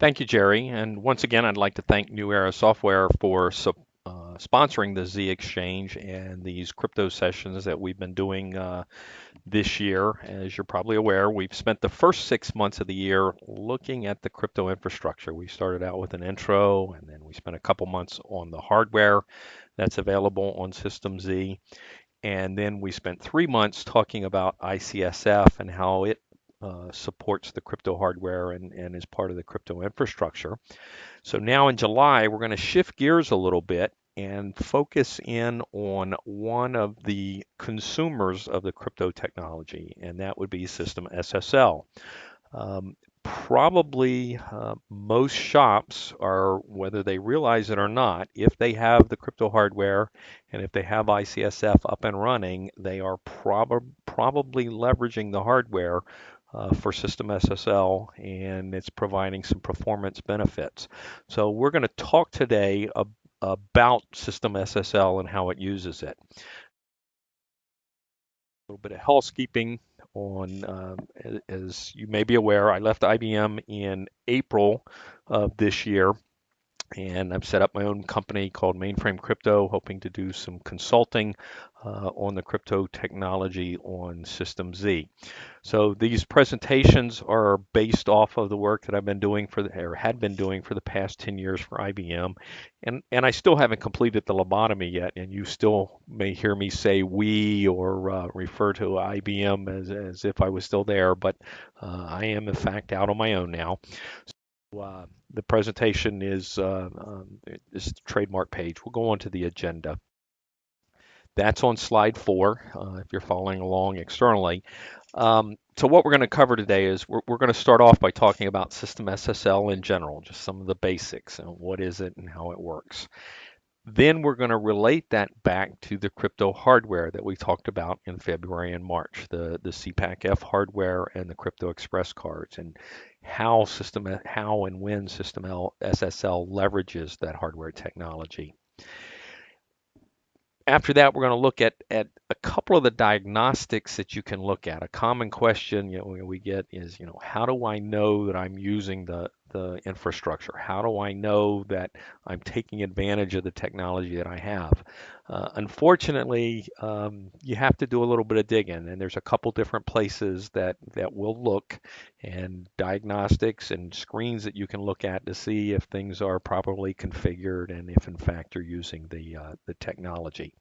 Thank you, Jerry. And once again, I'd like to thank NewEra Software for sponsoring the zExchange and these crypto sessions that we've been doing this year. As you're probably aware, we've spent the first 6 months of the year looking at the crypto infrastructure. We started out with an intro, and then we spent a couple months on the hardware that's available on System Z. And then we spent 3 months talking about ICSF and how it supports the crypto hardware and is part of the crypto infrastructure. So now in July, we're going to shift gears a little bit and focus in on one of the consumers of the crypto technology, and that would be System SSL. Probably most shops are, whether they realize it or not, if they have the crypto hardware and if they have ICSF up and running, they are probably leveraging the hardware for System SSL, and it's providing some performance benefits. So we're going to talk today about System SSL and how it uses it. A little bit of housekeeping on, as you may be aware, I left IBM in April of this year, and I've set up my own company called Mainframe Crypto, hoping to do some consulting on the crypto technology on System Z. So these presentations are based off of the work that I've been doing or had been doing for the past 10 years for IBM. And I still haven't completed the lobotomy yet, and you still may hear me say we or refer to IBM as if I was still there, but I am in fact out on my own now. The presentation is the trademark page. We'll go on to the agenda. That's on slide 4, if you're following along externally. So what we're going to cover today is we're going to start off by talking about System SSL in general, just some of the basics and what is it and how it works. Then we're going to relate that back to the crypto hardware that we talked about in February and March, the CPAC-F hardware and the Crypto Express cards, and how and when System SSL leverages that hardware technology. After that, we're going to look at a couple of the diagnostics that you can look at. A common question we get is, how do I know that I'm using the infrastructure? How do I know that I'm taking advantage of the technology that I have? Unfortunately, you have to do a little bit of digging, and there's a couple different places that will look, and diagnostics and screens that you can look at to see if things are properly configured and if in fact you're using the technology.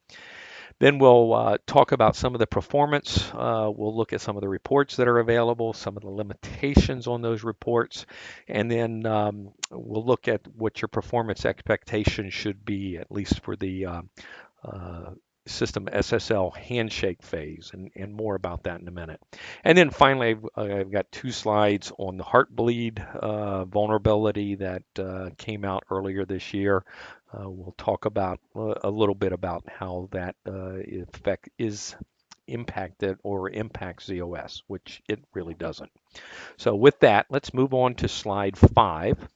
Then we'll talk about some of the performance. We'll look at some of the reports that are available, some of the limitations on those reports, and then we'll look at what your performance expectations should be, at least for the System SSL handshake phase, and more about that in a minute. And then finally, I've got 2 slides on the Heartbleed vulnerability that came out earlier this year. We'll talk about a little bit about how that is impacted or impacts ZOS, which it really doesn't. So with that, let's move on to slide 5.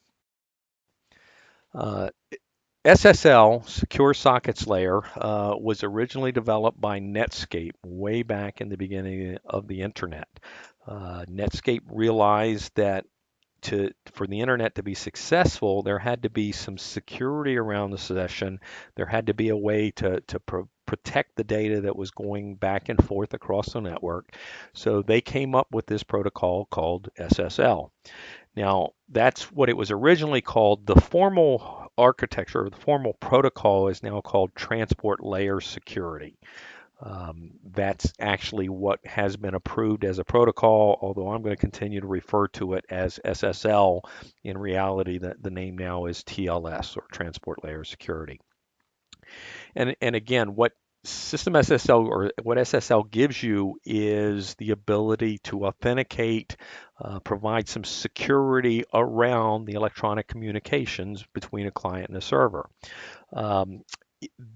SSL, Secure Sockets Layer, was originally developed by Netscape way back in the beginning of the internet. Netscape realized that for the internet to be successful, there had to be some security around the session. There had to be a way to protect the data that was going back and forth across the network. So they came up with this protocol called SSL. Now, that's what it was originally called. The formal architecture, or the formal protocol, is now called Transport Layer Security. That's actually what has been approved as a protocol, although I'm going to continue to refer to it as SSL. In reality, the name now is TLS, or Transport Layer Security. And again, what System SSL, or what SSL gives you, is the ability to authenticate, provide some security around the electronic communications between a client and a server.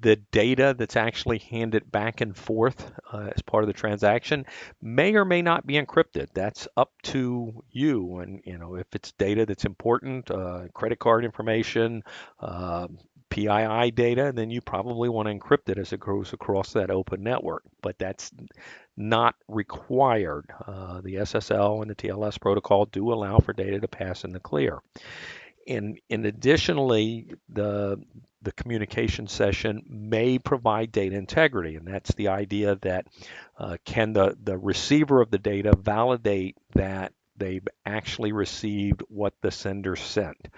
The data that's actually handed back and forth as part of the transaction may or may not be encrypted. That's up to you. And if it's data that's important, credit card information, PII data, then you probably want to encrypt it as it goes across that open network. But that's not required. The SSL and the TLS protocol do allow for data to pass in the clear. And additionally, the communication session may provide data integrity, and that's the idea that can the receiver of the data validate that they've actually received what the sender sent?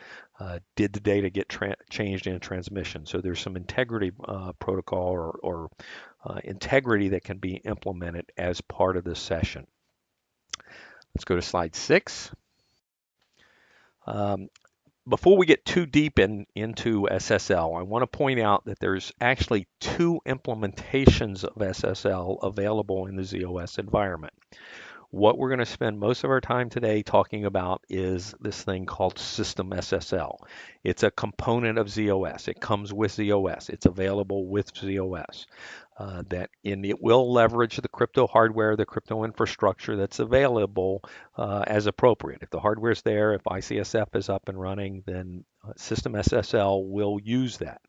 Did the data get changed in transmission? So there's some integrity protocol or integrity that can be implemented as part of this session. Let's go to slide 6. Um, Before we get too deep into SSL, I want to point out that there's actually 2 implementations of SSL available in the z/OS environment. What we're going to spend most of our time today talking about is this thing called System SSL. It's a component of z/OS. It comes with z/OS. It's available with z/OS. It will leverage the crypto hardware, the crypto infrastructure that's available as appropriate. If the hardware's there, if ICSF is up and running, then System SSL will use that.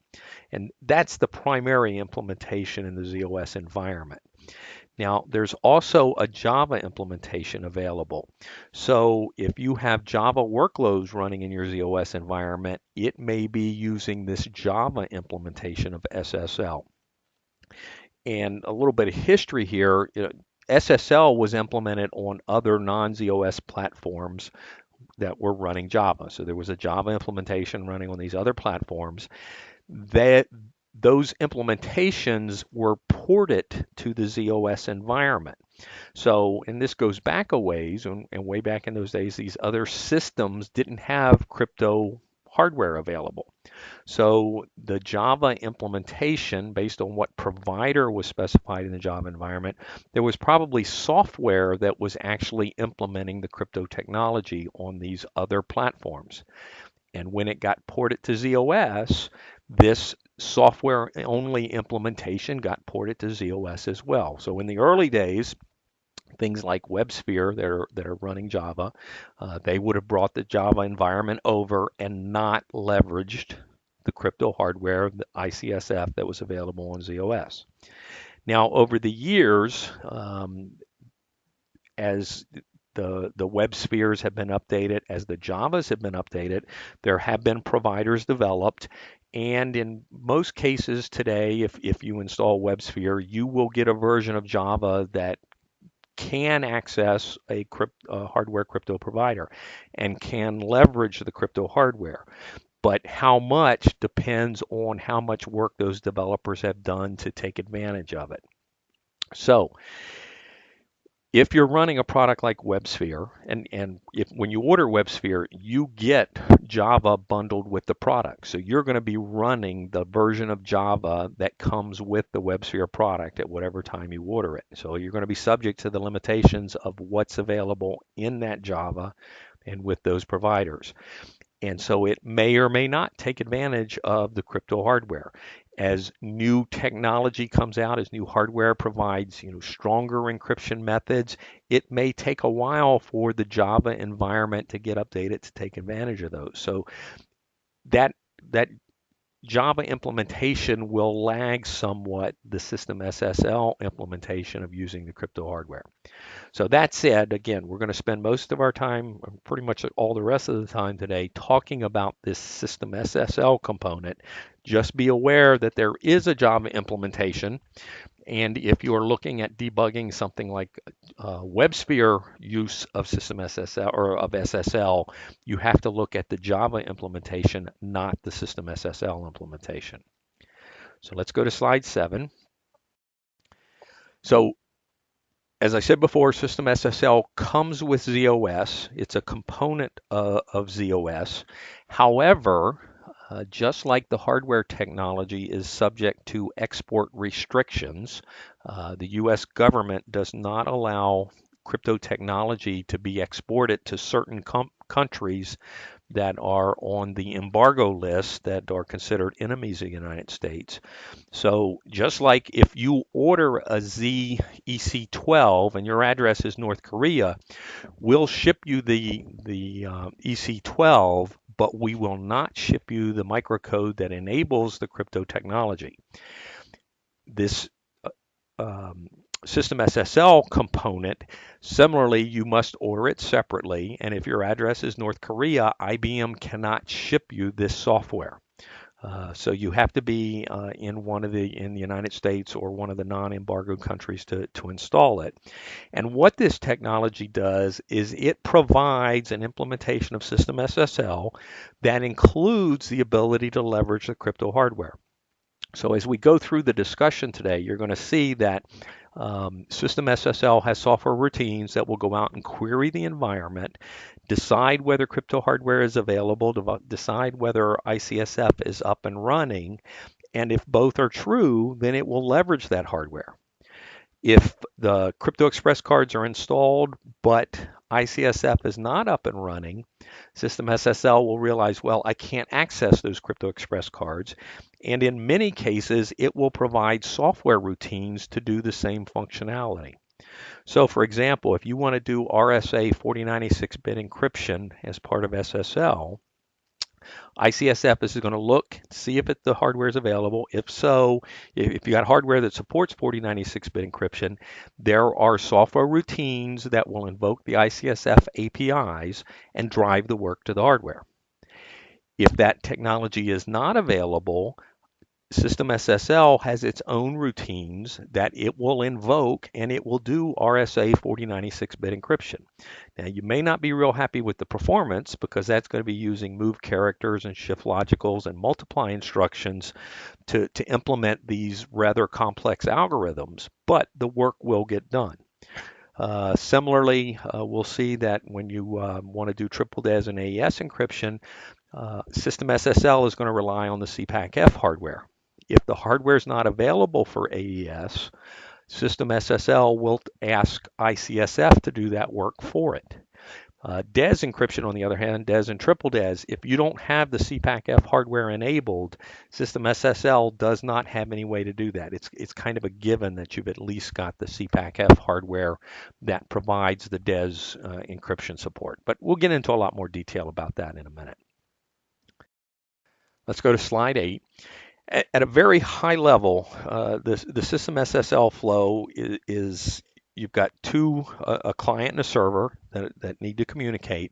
And that's the primary implementation in the z/OS environment. Now, there's also a Java implementation available. So if you have Java workloads running in your z/OS environment, it may be using this Java implementation of SSL. And a little bit of history here, SSL was implemented on other non-z/OS platforms that were running Java. So there was a Java implementation running on these other platforms. Those implementations were ported to the z/OS environment. So, and this goes back a ways, and way back in those days, these other systems didn't have crypto hardware available. So the Java implementation, based on what provider was specified in the Java environment, there was probably software that was actually implementing the crypto technology on these other platforms. And when it got ported to z/OS, this software only implementation got ported to z/OS as well. So in the early days, things like WebSphere that are running Java, they would have brought the Java environment over and not leveraged the crypto hardware, the ICSF that was available on z/OS. Now, over the years, as the web spheres have been updated, as the Javas have been updated, there have been providers developed. And in most cases today, if you install WebSphere, you will get a version of Java that can access a hardware crypto provider and can leverage the crypto hardware. But how much depends on how much work those developers have done to take advantage of it. So if you're running a product like WebSphere, and when you order WebSphere, you get Java bundled with the product. So you're going to be running the version of Java that comes with the WebSphere product at whatever time you order it. So you're going to be subject to the limitations of what's available in that Java and with those providers. And so it may or may not take advantage of the crypto hardware. As new technology comes out, as new hardware provides, stronger encryption methods, it may take a while for the Java environment to get updated to take advantage of those. So that Java implementation will lag somewhat the System SSL implementation of using the crypto hardware. So that said, again, we're going to spend most of our time, pretty much all the rest of the time today, talking about this System SSL component. Just be aware that there is a Java implementation. And if you're looking at debugging something like WebSphere use of System SSL or of SSL, you have to look at the Java implementation, not the System SSL implementation. So let's go to slide 7. So as I said before, System SSL comes with z/OS. It's a component of z/OS. However, just like the hardware technology is subject to export restrictions, the U.S. government does not allow crypto technology to be exported to certain countries that are on the embargo list that are considered enemies of the United States. So just like if you order a zEC12 and your address is North Korea, we'll ship you the EC12, but we will not ship you the microcode that enables the crypto technology. This um, System SSL component, similarly, you must order it separately, and if your address is North Korea, IBM cannot ship you this software. So you have to be in the United States or one of the non-embargo countries to install it. And what this technology does is it provides an implementation of System SSL that includes the ability to leverage the crypto hardware. So as we go through the discussion today, you're going to see that System SSL has software routines that will go out and query the environment, decide whether crypto hardware is available, decide whether ICSF is up and running, and if both are true, then it will leverage that hardware. If the Crypto Express cards are installed, but ICSF is not up and running, System SSL will realize, well, I can't access those Crypto Express cards. And in many cases, it will provide software routines to do the same functionality. So for example, if you want to do RSA 4096-bit encryption as part of SSL, ICSF is going to look, see if the hardware is available. If so, if you got hardware that supports 4096-bit encryption, there are software routines that will invoke the ICSF APIs and drive the work to the hardware. If that technology is not available, System SSL has its own routines that it will invoke, and it will do RSA 4096-bit encryption. Now, you may not be real happy with the performance because that's going to be using move characters and shift logicals and multiply instructions to implement these rather complex algorithms, but the work will get done. Similarly, we'll see that when you want to do triple DES and AES encryption, System SSL is going to rely on the CPAC-F hardware. If the hardware is not available for AES, System SSL will ask ICSF to do that work for it. DES encryption, on the other hand, DES and triple DES, if you don't have the CPAC-F hardware enabled, System SSL does not have any way to do that. It's kind of a given that you've at least got the CPAC-F hardware that provides the DES encryption support. But we'll get into a lot more detail about that in a minute. Let's go to slide 8. At a very high level, the System SSL flow is you've got a client and a server that need to communicate.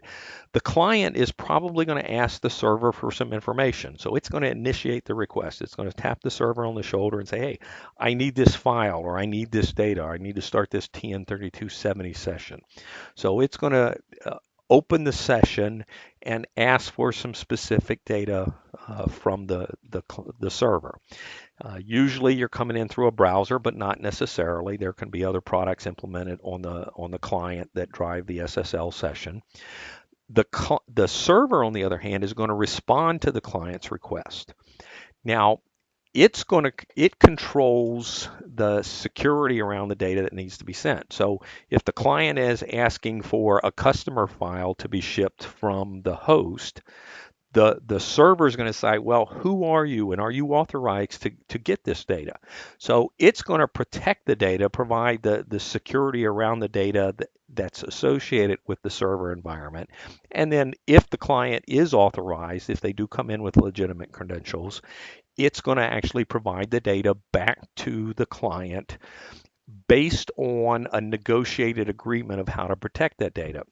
The client is probably going to ask the server for some information. So it's going to initiate the request. It's going to tap the server on the shoulder and say, hey, I need this file, or I need this data, or I need to start this TN3270 session. So it's going to open the session and ask for some specific data from the server. Usually you're coming in through a browser, but not necessarily. There can be other products implemented on the client that drive the SSL session. The server, on the other hand, is going to respond to the client's request. Now, it controls the security around the data that needs to be sent. So if the client is asking for a customer file to be shipped from the host, the server is going to say, well, who are you and are you authorized to get this data? So it's going to protect the data, provide the security around the data that's associated with the server environment. And then if the client is authorized, if they do come in with legitimate credentials, it's going to actually provide the data back to the client based on a negotiated agreement of how to protect that data.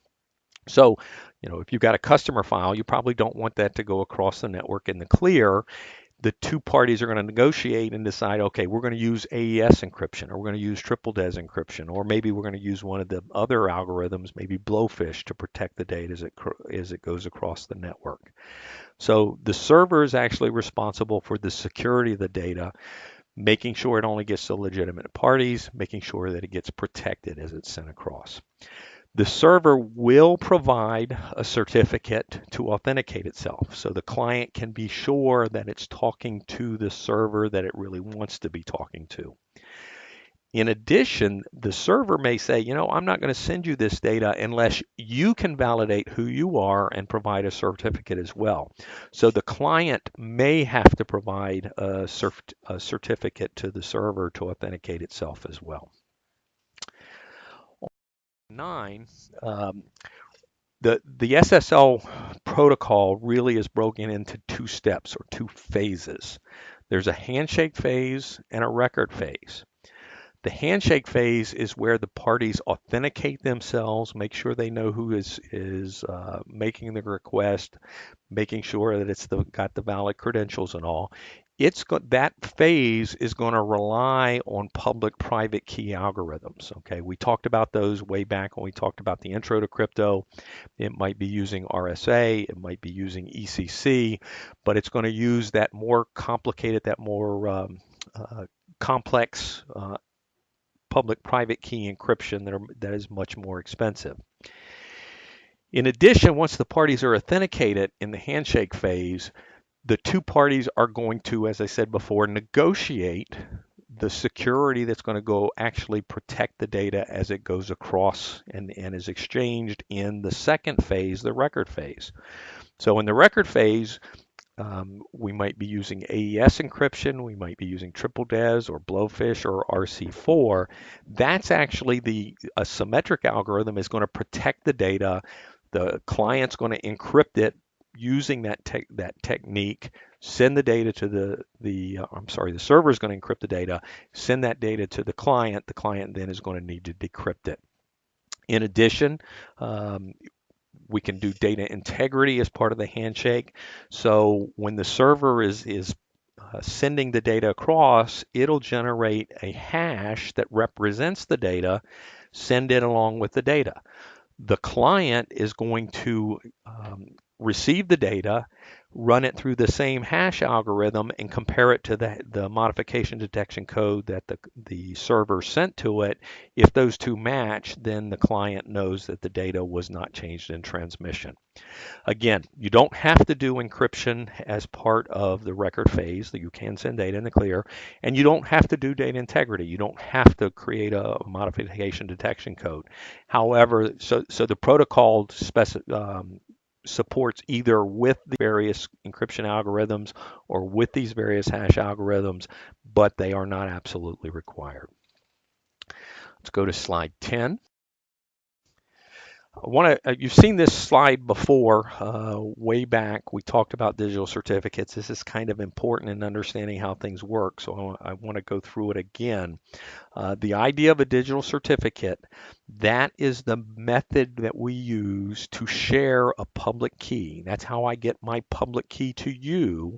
So, if you've got a customer file, you probably don't want that to go across the network in the clear. The two parties are going to negotiate and decide, okay, we're going to use AES encryption, or we're going to use triple DES encryption, or maybe we're going to use one of the other algorithms, maybe Blowfish, to protect the data as it goes across the network. So the server is actually responsible for the security of the data, making sure it only gets to legitimate parties, making sure that it gets protected as it's sent across. The server will provide a certificate to authenticate itself, so the client can be sure that it's talking to the server that it really wants to be talking to. In addition, the server may say, I'm not going to send you this data unless you can validate who you are and provide a certificate as well. So the client may have to provide a certificate to the server to authenticate itself as well. 9, the SSL protocol really is broken into two steps or two phases. There's a handshake phase and a record phase. The handshake phase is where the parties authenticate themselves, make sure they know who is making the request, making sure that it's got the valid credentials and all. That phase is going to rely on public-private key algorithms. Okay, we talked about those way back when we talked about the intro to crypto. It might be using RSA, it might be using ECC, but it's going to use that more complicated, that more complex public-private key encryption that is much more expensive. In addition, once the parties are authenticated in the handshake phase, the two parties are going to, as I said before, negotiate the security that's going to go actually protect the data as it goes across and is exchanged in the second phase, the record phase. So in the record phase, we might be using AES encryption, we might be using triple DES or Blowfish or RC4. That's actually a symmetric algorithm is going to protect the data. The client's going to encrypt it using that technique, send the data to the server is going to encrypt the data, send that data to the client. The client then is going to need to decrypt it. In addition, we can do data integrity as part of the handshake. So when the server is sending the data across, it'll generate a hash that represents the data, send it along with the data. The client is going to receive the data, run it through the same hash algorithm, and compare it to the modification detection code that the server sent to it. If those two match, then the client knows that the data was not changed in transmission. Again, you don't have to do encryption as part of the record phase, that you can send data in the clear, and you don't have to do data integrity. You don't have to create a modification detection code. However, so the protocol supports either with the various encryption algorithms or with these various hash algorithms, but they are not absolutely required. Let's go to slide 10. You've seen this slide before, way back. We talked about digital certificates. This is kind of important in understanding how things work, so I want to go through it again. The idea of a digital certificate, that is the method that we use to share a public key. That's how I get my public key to you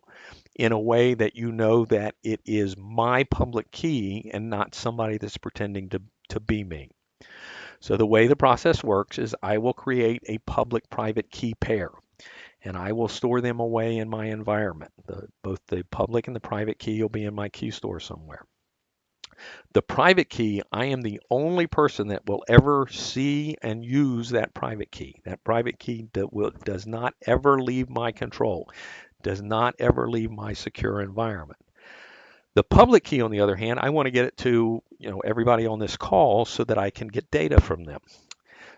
in a way that you know that it is my public key and not somebody that's pretending to be me. So the way the process works is I will create a public-private key pair, and I will store them away in my environment. Both the public and the private key will be in my key store somewhere. The private key, I am the only person that will ever see and use that private key. That private key does not ever leave my control, does not ever leave my secure environment. The public key, on the other hand, I want to get it to everybody on this call so that I can get data from them.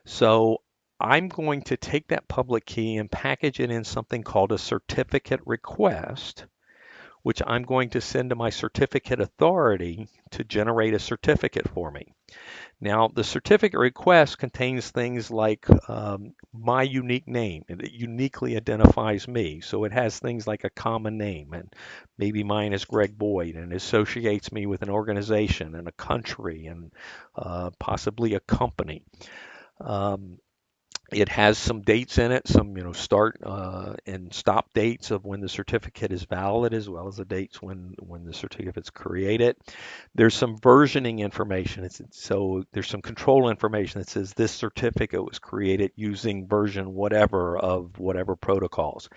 So I'm going to take that public key and package it in something called a certificate request, which I'm going to send to my certificate authority to generate a certificate for me. Now, the certificate request contains things like my unique name, and it uniquely identifies me. So it has things like a common name, and maybe mine is Greg Boyd, and it associates me with an organization and a country and possibly a company. It has some dates in it, some start and stop dates of when the certificate is valid, as well as the dates when the certificate's created. There's some versioning information. So there's some control information that says this certificate was created using version whatever of whatever protocols.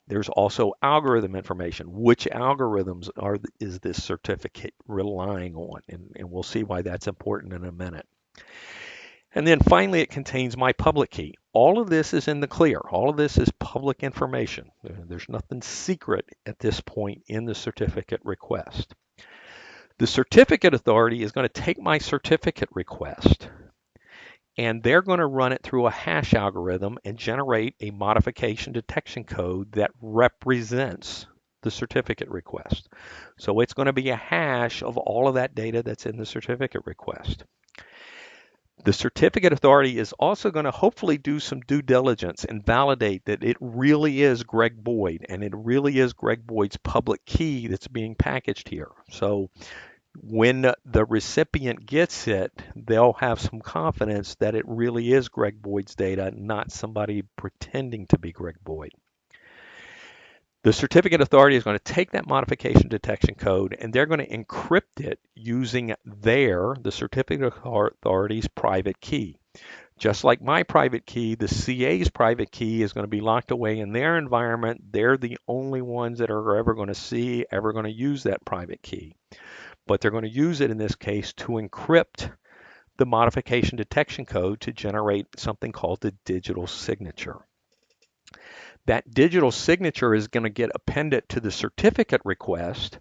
There's also algorithm information. Which algorithms is this certificate relying on? And we'll see why that's important in a minute. And then finally, it contains my public key. All of this is in the clear. All of this is public information. There's nothing secret at this point in the certificate request. The certificate authority is going to take my certificate request, and they're going to run it through a hash algorithm and generate a modification detection code that represents the certificate request. So it's going to be a hash of all of that data that's in the certificate request. The certificate authority is also going to hopefully do some due diligence and validate that it really is Greg Boyd and it really is Greg Boyd's public key that's being packaged here. So when the recipient gets it, they'll have some confidence that it really is Greg Boyd's data, not somebody pretending to be Greg Boyd. The certificate authority is going to take that modification detection code and they're going to encrypt it using the certificate authority's private key. Just like my private key, the CA's private key is going to be locked away in their environment. They're the only ones that are ever going to see, ever going to use that private key. But they're going to use it in this case to encrypt the modification detection code to generate something called the digital signature. That digital signature is going to get appended to the certificate request,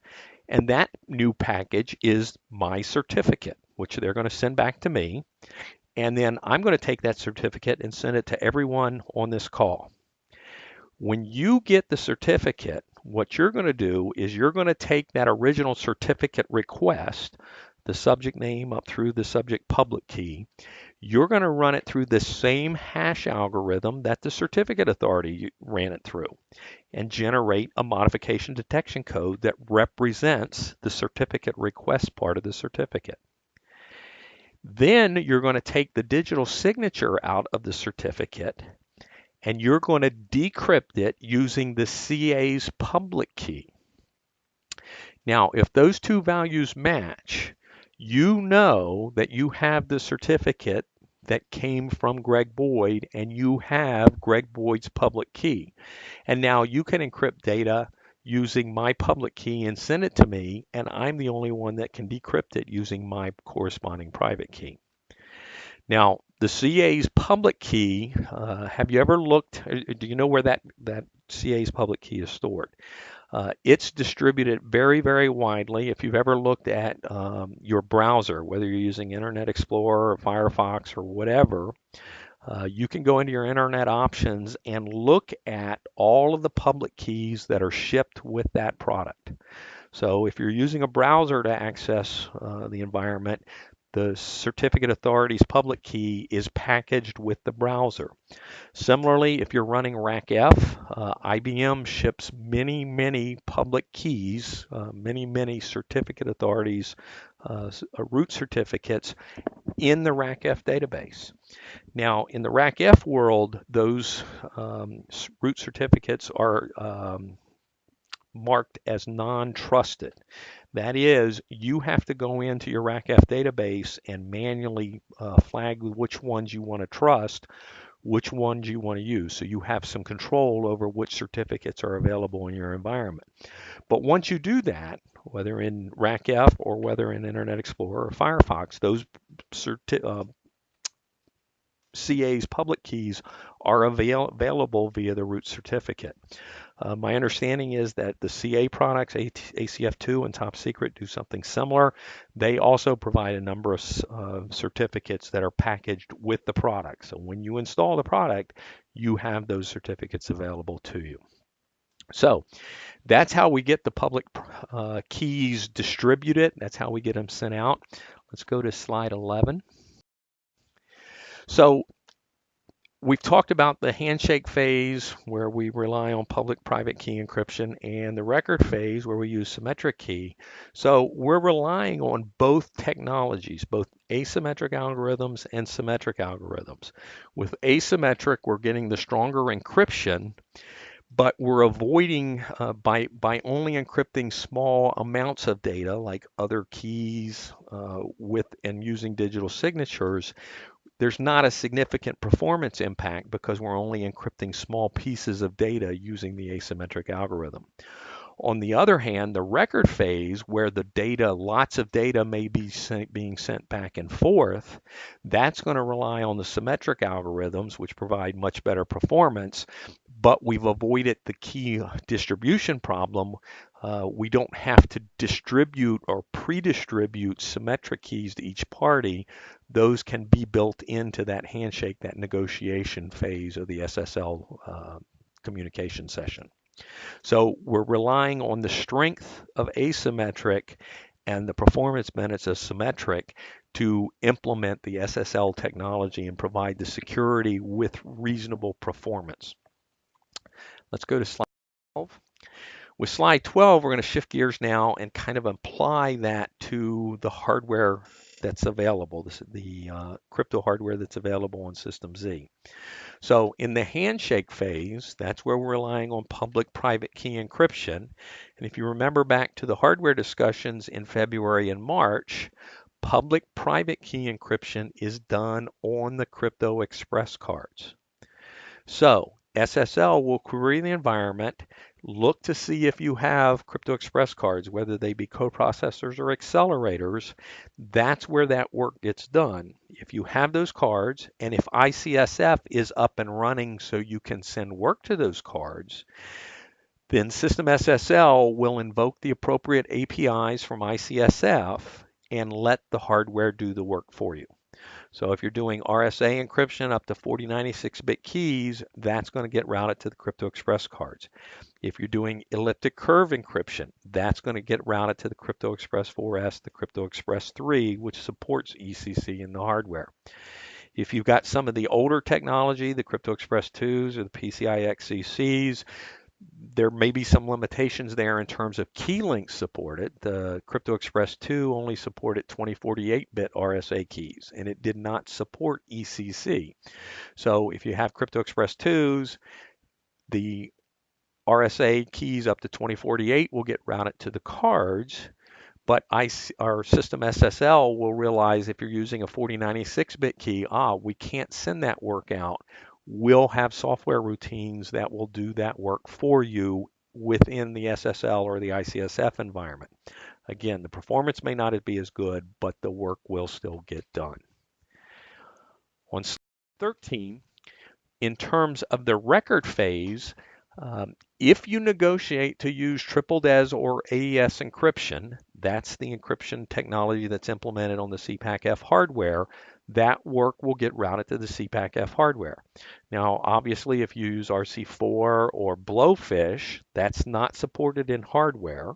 and that new package is my certificate, which they're going to send back to me. And then I'm going to take that certificate and send it to everyone on this call. When you get the certificate, what you're going to do is you're going to take that original certificate request, the subject name up through the subject public key, you're going to run it through the same hash algorithm that the certificate authority ran it through and generate a modification detection code that represents the certificate request part of the certificate. Then you're going to take the digital signature out of the certificate and you're going to decrypt it using the CA's public key. Now, if those two values match, you know that you have the certificate that came from Greg Boyd and you have Greg Boyd's public key. And now you can encrypt data using my public key and send it to me, and I'm the only one that can decrypt it using my corresponding private key. Now, the CA's public key, have you ever looked, do you know where that CA's public key is stored? It's distributed very, very widely. If you've ever looked at your browser, whether you're using Internet Explorer or Firefox or whatever, you can go into your Internet options and look at all of the public keys that are shipped with that product. So if you're using a browser to access the environment, the certificate authority's public key is packaged with the browser. Similarly, if you're running RACF, IBM ships many, many public keys, many certificate authorities, root certificates in the RACF database. Now, in the RACF world, those root certificates are marked as non-trusted. That is, you have to go into your RACF database and manually flag which ones you want to trust, which ones you want to use. So you have some control over which certificates are available in your environment. But once you do that, whether in RACF or whether in Internet Explorer or Firefox, those CA's public keys are available via the root certificate. My understanding is that the CA products, ACF2 and Top Secret, do something similar. They also provide a number of certificates that are packaged with the product. So when you install the product, you have those certificates available to you. So that's how we get the public keys distributed. That's how we get them sent out. Let's go to slide 11. So we've talked about the handshake phase where we rely on public-private key encryption and the record phase where we use symmetric key. So we're relying on both technologies, both asymmetric algorithms and symmetric algorithms. With asymmetric, we're getting the stronger encryption, but we're avoiding by only encrypting small amounts of data like other keys and using digital signatures. There's not a significant performance impact because we're only encrypting small pieces of data using the asymmetric algorithm. On the other hand, the record phase, where the data, lots of data may be being sent back and forth, that's going to rely on the symmetric algorithms, which provide much better performance, but we've avoided the key distribution problem. We don't have to distribute or pre-distribute symmetric keys to each party. Those can be built into that handshake, that negotiation phase of the SSL communication session. So we're relying on the strength of asymmetric and the performance benefits of symmetric to implement the SSL technology and provide the security with reasonable performance. Let's go to slide 12. With slide 12, we're going to shift gears now and kind of apply that to the hardware that's available, the crypto hardware that's available on System Z. So in the handshake phase, that's where we're relying on public-private key encryption. And if you remember back to the hardware discussions in February and March, public-private key encryption is done on the Crypto Express cards. So SSL will query the environment, look to see if you have Crypto Express cards, whether they be coprocessors or accelerators. That's where that work gets done. If you have those cards, and if ICSF is up and running so you can send work to those cards, then System SSL will invoke the appropriate APIs from ICSF and let the hardware do the work for you. So if you're doing RSA encryption up to 4096-bit keys, that's going to get routed to the Crypto Express cards. If you're doing elliptic curve encryption, that's going to get routed to the Crypto Express 4S, the Crypto Express 3, which supports ECC in the hardware. If you've got some of the older technology, the Crypto Express 2s or the PCI XCCs, there may be some limitations there in terms of key links supported. The Crypto Express 2 only supported 2048-bit RSA keys, and it did not support ECC. So if you have Crypto Express 2s, the RSA keys up to 2048 will get routed to the cards, but our System SSL will realize if you're using a 4096-bit key, we can't send that work out. We'll have software routines that will do that work for you within the SSL or the ICSF environment. Again, the performance may not be as good, but the work will still get done. On slide 13, in terms of the record phase, if you negotiate to use triple DES or AES encryption, that's the encryption technology that's implemented on the CPAC-F hardware, that work will get routed to the CPAC-F hardware. Now, obviously, if you use RC4 or Blowfish, that's not supported in hardware.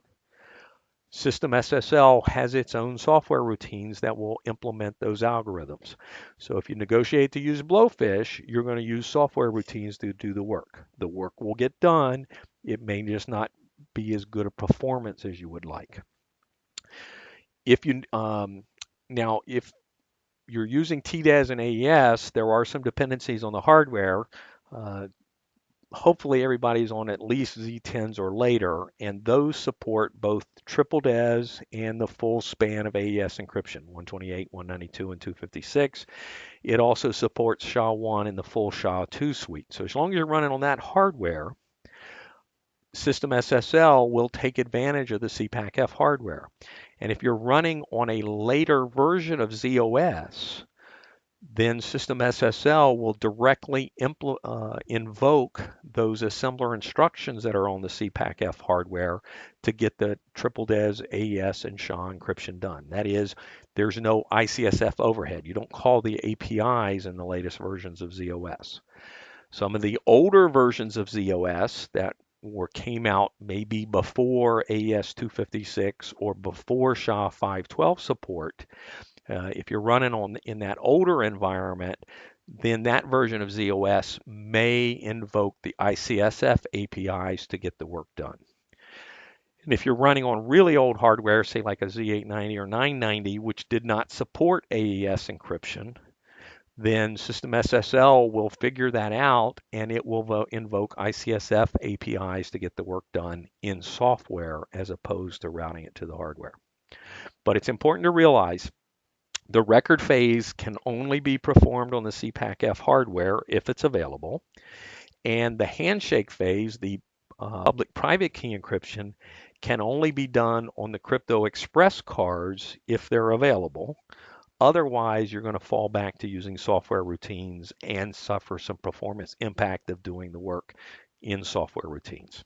System SSL has its own software routines that will implement those algorithms. So if you negotiate to use Blowfish, you're going to use software routines to do the work. The work will get done. It may just not be as good a performance as you would like. If you're using TDES and AES, there are some dependencies on the hardware. Hopefully everybody's on at least Z10s or later, and those support both triple DES and the full span of AES encryption, 128, 192, and 256. It also supports SHA-1 and the full SHA-2 suite. So as long as you're running on that hardware, System SSL will take advantage of the CPAC-F hardware. And if you're running on a later version of ZOS, then System SSL will directly invoke those assembler instructions that are on the CPAC-F hardware to get the triple DES, AES, and SHA encryption done. That is, there's no ICSF overhead. You don't call the APIs in the latest versions of ZOS. Some of the older versions of ZOS that came out maybe before AES 256 or before SHA 512 support, if you're running in that older environment, then that version of ZOS may invoke the ICSF APIs to get the work done. And if you're running on really old hardware, say like a Z890 or 990, which did not support AES encryption, then System SSL will figure that out and it will invoke ICSF APIs to get the work done in software as opposed to routing it to the hardware. But it's important to realize the record phase can only be performed on the CPAC-F hardware if it's available, and the handshake phase, the public-private key encryption, can only be done on the Crypto Express cards if they're available. Otherwise, you're going to fall back to using software routines and suffer some performance impact of doing the work in software routines.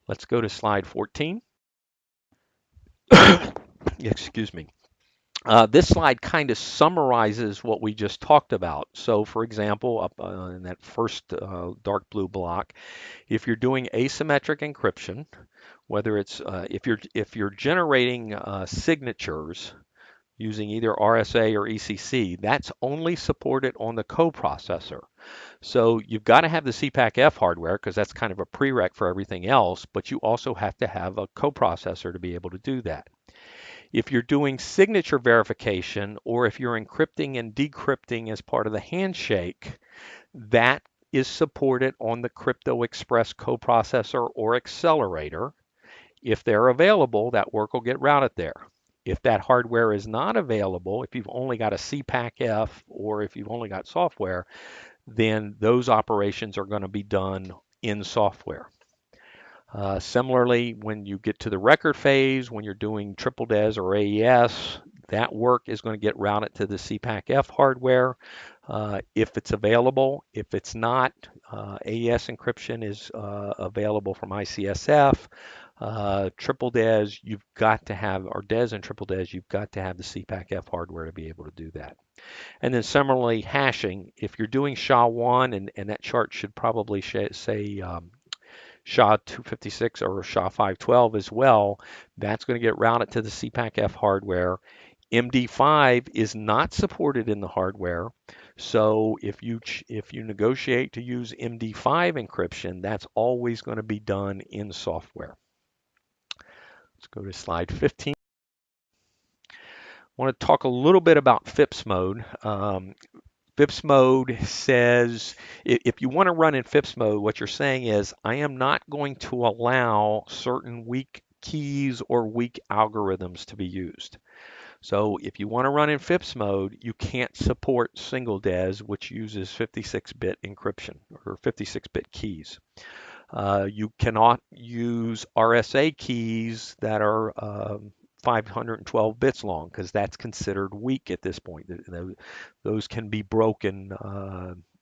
Let's go to slide 14. Excuse me. This slide kind of summarizes what we just talked about. So for example, up in that first dark blue block, if you're doing asymmetric encryption, whether it's if you're generating signatures using either RSA or ECC. That's only supported on the coprocessor. So you've got to have the CPAC-F hardware because that's kind of a prereq for everything else, but you also have to have a coprocessor to be able to do that. If you're doing signature verification or if you're encrypting and decrypting as part of the handshake, that is supported on the Crypto Express coprocessor or accelerator. If they're available, that work will get routed there. If that hardware is not available, if you've only got a CPAC-F or if you've only got software, then those operations are going to be done in software. Similarly, when you get to the record phase, when you're doing triple DES or AES, that work is going to get routed to the CPAC-F hardware if it's available. If it's not, AES encryption is available from ICSF. Triple DES, you've got to have, or DES and triple DES, you've got to have the CPAC-F hardware to be able to do that. And then similarly, hashing. If you're doing SHA-1, and that chart should probably say SHA-256 or SHA-512 as well, that's going to get routed to the CPAC-F hardware. MD5 is not supported in the hardware, so if you negotiate to use MD5 encryption, that's always going to be done in software. Let's go to slide 15. I want to talk a little bit about FIPS mode. FIPS mode says if you want to run in FIPS mode, what you're saying is I am not going to allow certain weak keys or weak algorithms to be used. So if you want to run in FIPS mode, you can't support single DES, which uses 56-bit encryption or 56-bit keys. You cannot use RSA keys that are 512 bits long because that's considered weak at this point. Those can be broken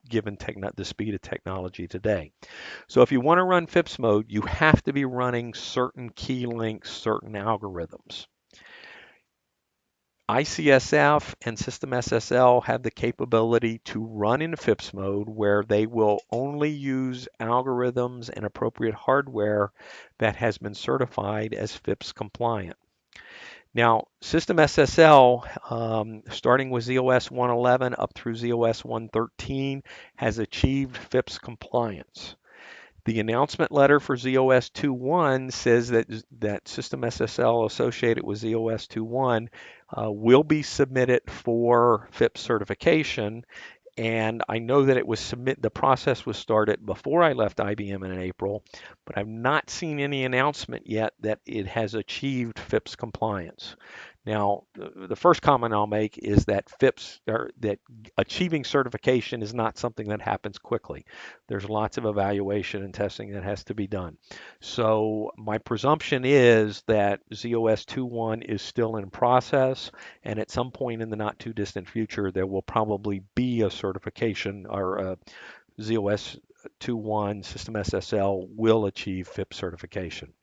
given the speed of technology today. So if you want to run FIPS mode, you have to be running certain key links, certain algorithms. ICSF and System SSL have the capability to run in FIPS mode where they will only use algorithms and appropriate hardware that has been certified as FIPS compliant. Now, System SSL, starting with ZOS 111 up through ZOS 113, has achieved FIPS compliance. The announcement letter for ZOS 2.1 says that System SSL associated with ZOS 2.1 will be submitted for FIPS certification. And I know that the process was started before I left IBM in April, but I've not seen any announcement yet that it has achieved FIPS compliance. Now, the first comment I'll make is that that achieving certification is not something that happens quickly. There's lots of evaluation and testing that has to be done. So my presumption is that ZOS 2.1 is still in process, and at some point in the not too distant future, there will probably be a certification or ZOS 2.1 System SSL will achieve FIPS certification.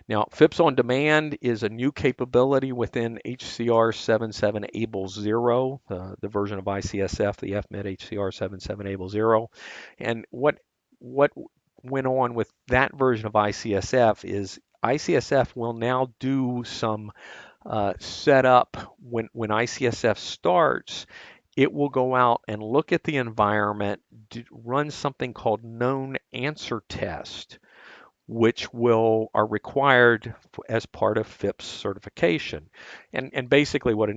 Now, FIPS on demand is a new capability within HCR 77 Able 0, the version of ICSF, the FMED HCR 77 Able 0. And what went on with that version of ICSF is ICSF will now do some setup when ICSF starts. It will go out and look at the environment, run something called known answer test, which are required as part of FIPS certification. And basically what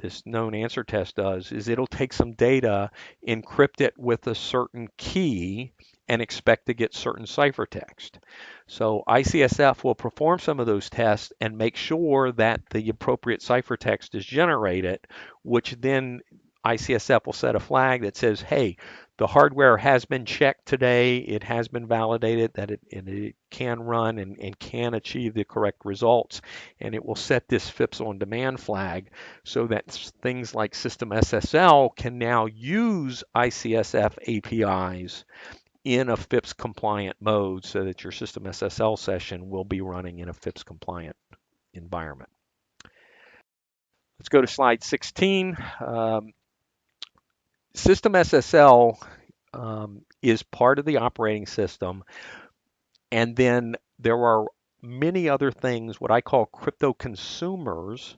this known answer test does is it'll take some data, encrypt it with a certain key, and expect to get certain ciphertext. So ICSF will perform some of those tests and make sure that the appropriate ciphertext is generated, which then ICSF will set a flag that says, hey, the hardware has been checked today. It has been validated that it can run and can achieve the correct results. And it will set this FIPS on demand flag so that things like System SSL can now use ICSF APIs in a FIPS compliant mode so that your System SSL session will be running in a FIPS compliant environment. Let's go to slide 16. System SSL is part of the operating system, and then there are many other things, what I call crypto consumers,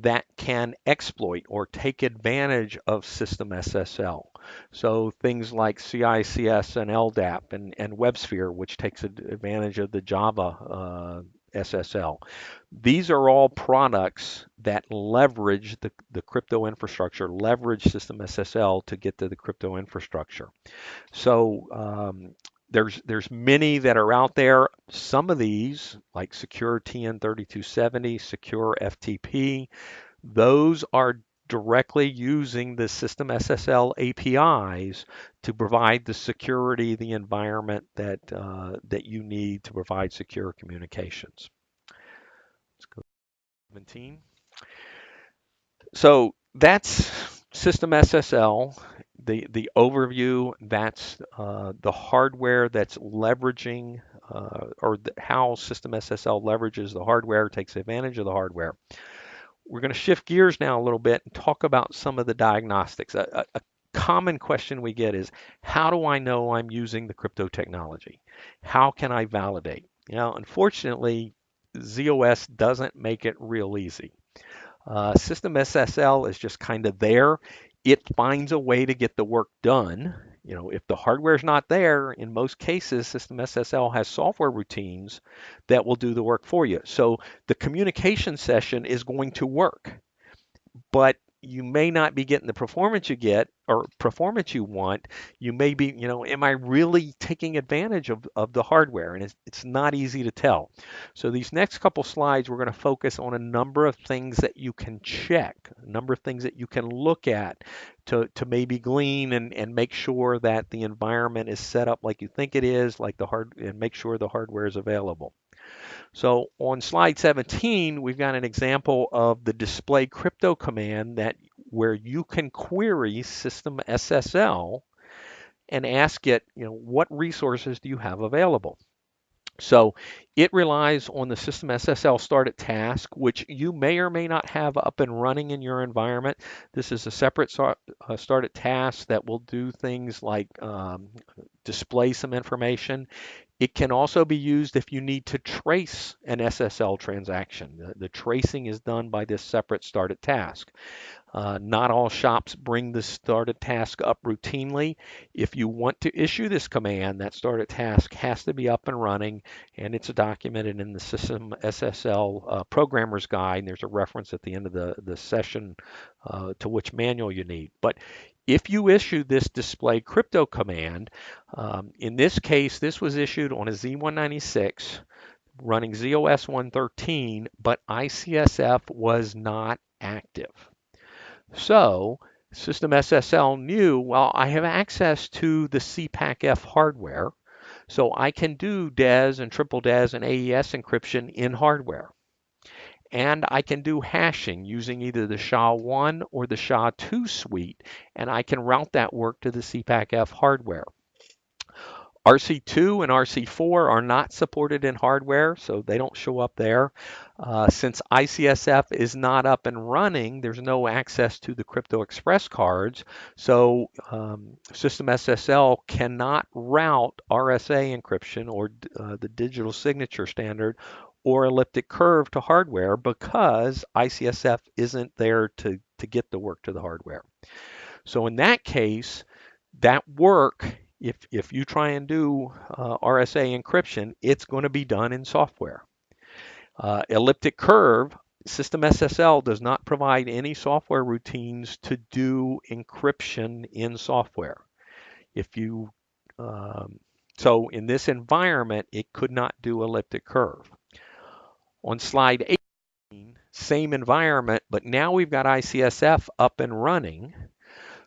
that can exploit or take advantage of system SSL. So things like CICS and LDAP and WebSphere, which takes advantage of the Java SSL. These are all products that leverage the crypto infrastructure, leverage system SSL to get to the crypto infrastructure. So there's many that are out there. Some of these, like Secure TN3270, Secure FTP, those are directly using the system SSL APIs to provide the security, the environment that you need to provide secure communications. Let's go to 17. So that's system SSL. The overview, that's the hardware that's leveraging how system SSL leverages the hardware, takes advantage of the hardware. We're going to shift gears now a little bit and talk about some of the diagnostics. A common question we get is, how do I know I'm using the crypto technology? How can I validate? Unfortunately, ZOS doesn't make it real easy. System SSL is just kind of there. It finds a way to get the work done. If the hardware's not there, in most cases, System SSL has software routines that will do the work for you. So the communication session is going to work, but you may not be getting the performance you get or performance you want. You may be, am I really taking advantage of the hardware? And it's not easy to tell. So these next couple slides, we're going to focus on a number of things that you can check, a number of things that you can look at to maybe glean and make sure that the environment is set up like you think it is, and make sure the hardware is available. So on slide 17, we've got an example of the display crypto command where you can query system SSL and ask it, what resources do you have available? So it relies on the system SSL started task, which you may or may not have up and running in your environment. This is a separate started task that will do things like display some information. It can also be used if you need to trace an SSL transaction. The tracing is done by this separate started task. Not all shops bring the started task up routinely. If you want to issue this command, that started task has to be up and running, and it's documented in the System SSL Programmer's Guide. And there's a reference at the end of the session to which manual you need. But if you issue this display crypto command, in this case, this was issued on a Z196 running ZOS 113, but ICSF was not active. So System SSL knew, well, I have access to the CPACF hardware, so I can do DES and triple DES and AES encryption in hardware. And I can do hashing using either the SHA-1 or the SHA-2 suite, and I can route that work to the CPACF hardware. RC2 and RC4 are not supported in hardware, so they don't show up there. Since ICSF is not up and running, there's no access to the Crypto Express cards, so System SSL cannot route RSA encryption or the digital signature standard or elliptic curve to hardware because ICSF isn't there to get the work to the hardware. So in that case, that work, if you try and do RSA encryption, it's going to be done in software. Elliptic curve, System SSL does not provide any software routines to do encryption in software. So in this environment, it could not do elliptic curve. On slide 18, same environment, but now we've got ICSF up and running.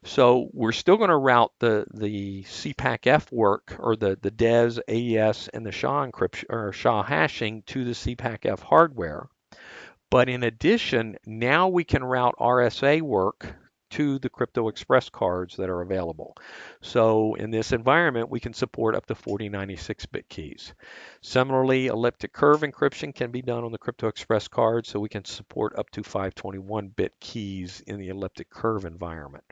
So we're still going to route the CPACF work or the DES, AES, and the SHA encryption or SHA hashing to the CPACF hardware. But in addition, now we can route RSA work to the Crypto Express cards that are available. So in this environment, we can support up to 4096-bit keys. Similarly, elliptic curve encryption can be done on the Crypto Express card, so we can support up to 521-bit keys in the elliptic curve environment.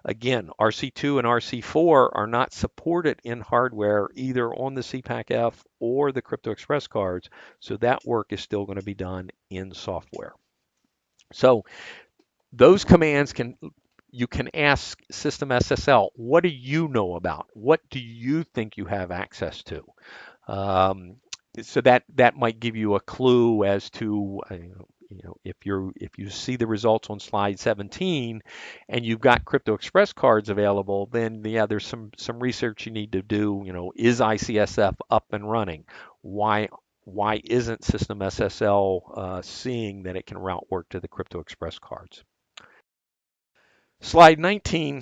Again, RC2 and RC4 are not supported in hardware either on the CPACF or the Crypto Express cards, so that work is still going to be done in software. So those commands you can ask System SSL, what do you know about? What do you think you have access to? Um, so that might give you a clue as to if you see the results on slide 17 and you've got Crypto Express cards available, then yeah, there's some research you need to do. Is ICSF up and running? Why why isn't System SSL seeing that it can route work to the Crypto Express cards? Slide 19,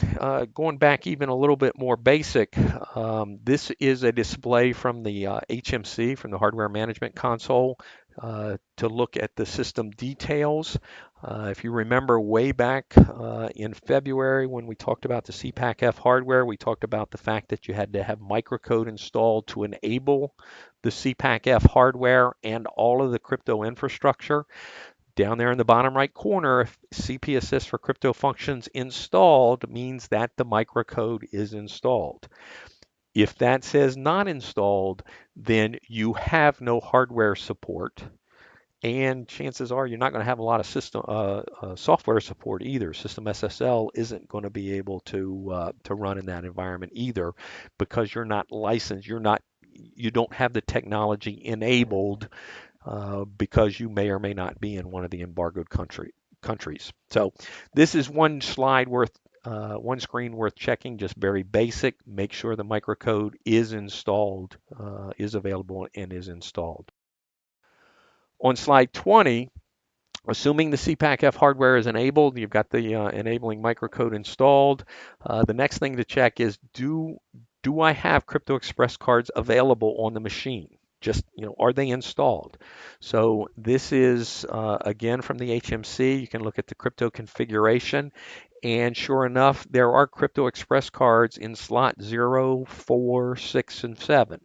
going back even a little bit more basic, this is a display from the HMC, from the Hardware Management Console, to look at the system details. If you remember way back in February when we talked about the CPAC-F hardware, we talked about the fact that you had to have microcode installed to enable the CPAC-F hardware and all of the crypto infrastructure. Down there in the bottom right corner, if CP Assist for Crypto Functions installed means that the microcode is installed. If that says not installed, then you have no hardware support, and chances are you're not going to have a lot of system software support either. System SSL isn't going to be able to run in that environment either because you're not licensed. You don't have the technology enabled because you may or may not be in one of the embargoed countries. So this is one screen worth checking, just very basic. Make sure the microcode is installed, is available, and is installed. On slide 20, assuming the CPAC-F hardware is enabled, you've got the enabling microcode installed. The next thing to check is do I have Crypto Express cards available on the machine? Just, are they installed? So this is, again, from the HMC. You can look at the crypto configuration. And sure enough, there are Crypto Express cards in slot 0, 4, 6, and 7.